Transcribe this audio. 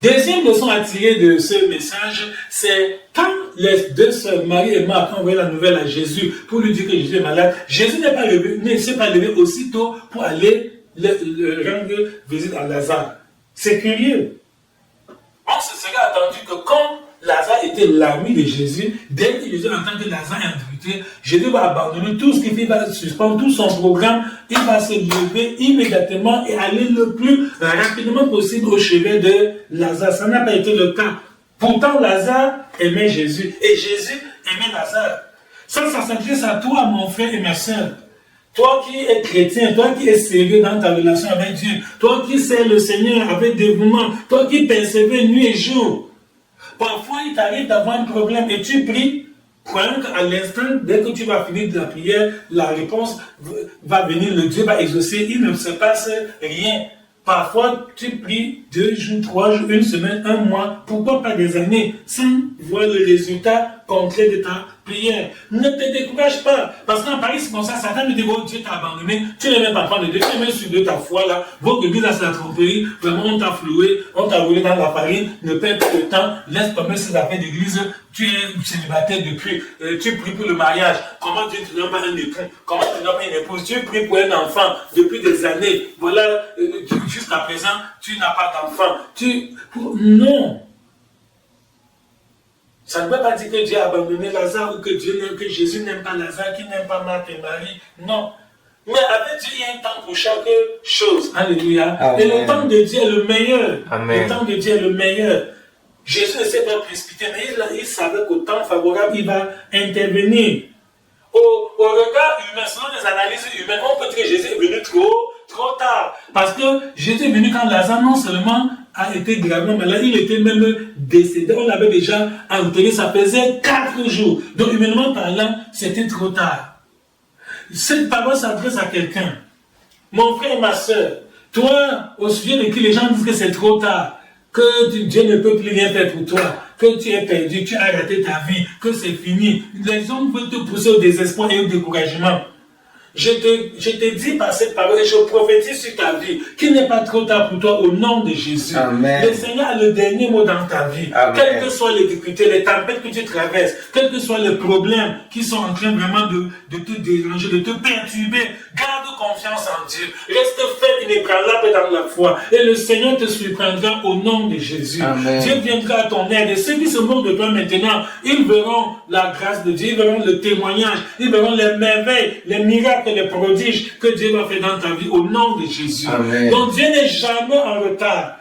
Deuxième leçon à tirer de ce message, c'est quand les deux sœurs, Marie et Marthe, ont envoyé la nouvelle à Jésus pour lui dire que Jésus est malade, Jésus ne s'est pas levé aussitôt pour aller rendre visite à Lazare. C'est curieux. On se serait attendu que quand Lazare était l'ami de Jésus, dès que Jésus entend que Lazare est infecté, Jésus va abandonner tout ce qu'il fait, il va suspendre tout son programme, il va se lever immédiatement et aller le plus rapidement possible au chevet de Lazare. Ça n'a pas été le cas. Pourtant, Lazare aimait Jésus et Jésus aimait Lazare. Ça s'adresse à toi, mon frère et ma soeur. Toi qui es chrétien, toi qui es sérieux dans ta relation avec Dieu, toi qui sais le Seigneur avec dévouement, toi qui persévères nuit et jour. Parfois, il t'arrive d'avoir un problème et tu pries, croyant qu'à l'instant, dès que tu vas finir de la prière, la réponse va venir, le Dieu va exaucer, il ne se passe rien. Parfois, tu pries 2 jours, 3 jours, 1 semaine, 1 mois, pourquoi pas des années, sans voir le résultat concret de ta prière. Ne te décourage pas, parce qu'en Paris, c'est comme ça, Satan me dit, oh, Dieu t'a abandonné, tu n'es même pas prendre de Dieu, tu es même sûr de ta foi là, votre église là, c'est la tromperie, vraiment on t'a floué, on t'a roulé dans la farine, ne perds pas de temps, laisse tomber ces affaires d'église, tu es célibataire depuis, tu pries pour le mariage, comment Dieu te donne pas un époux, comment tu ne donnes pas une épouse, tu pries pour un enfant depuis des années, voilà, jusqu'à présent, tu n'as pas d'enfant, non. Ça ne veut pas dire que Dieu a abandonné Lazare ou que Jésus n'aime pas Lazare, qu'il n'aime pas Marthe et Marie. Non. Mais avec Dieu, il y a un temps pour chaque chose. Alléluia. Amen. Et le temps de Dieu est le meilleur. Amen. Le temps de Dieu est le meilleur. Jésus ne s'est pas précipité, mais il savait qu'au temps favorable, il va intervenir. Au regard humain, selon les analyses humaines, on peut dire que Jésus est venu trop tard. Parce que Jésus est venu quand Lazare non seulement a été gravement malade, il était même décédé. On l'avait déjà enterré, ça faisait 4 jours. Donc, humainement parlant, c'était trop tard. Cette parole s'adresse à quelqu'un. Mon frère et ma soeur, toi, au sujet de qui les gens disent que c'est trop tard, que Dieu ne peut plus rien faire pour toi, que tu es perdu, tu as raté ta vie, que c'est fini. Les hommes veulent te pousser au désespoir et au découragement. Je te dis par cette parole et je prophétise sur ta vie qu'il n'est pas trop tard pour toi au nom de Jésus. Amen. Le Seigneur a le dernier mot dans ta vie. Amen. Quelles que soient les difficultés, les tempêtes que tu traverses, quels que soient les problèmes qui sont en train vraiment de te déranger, de te perturber, garde confiance en Dieu. Reste ferme, inébranlable dans la foi. Et le Seigneur te surprendra au nom de Jésus. Amen. Dieu viendra à ton aide. Et ceux qui se moquent de toi maintenant, ils verront la grâce de Dieu, ils verront le témoignage, ils verront les merveilles, les miracles, les prodiges que Dieu va faire dans ta vie au nom de Jésus. Amen. Donc Dieu n'est jamais en retard.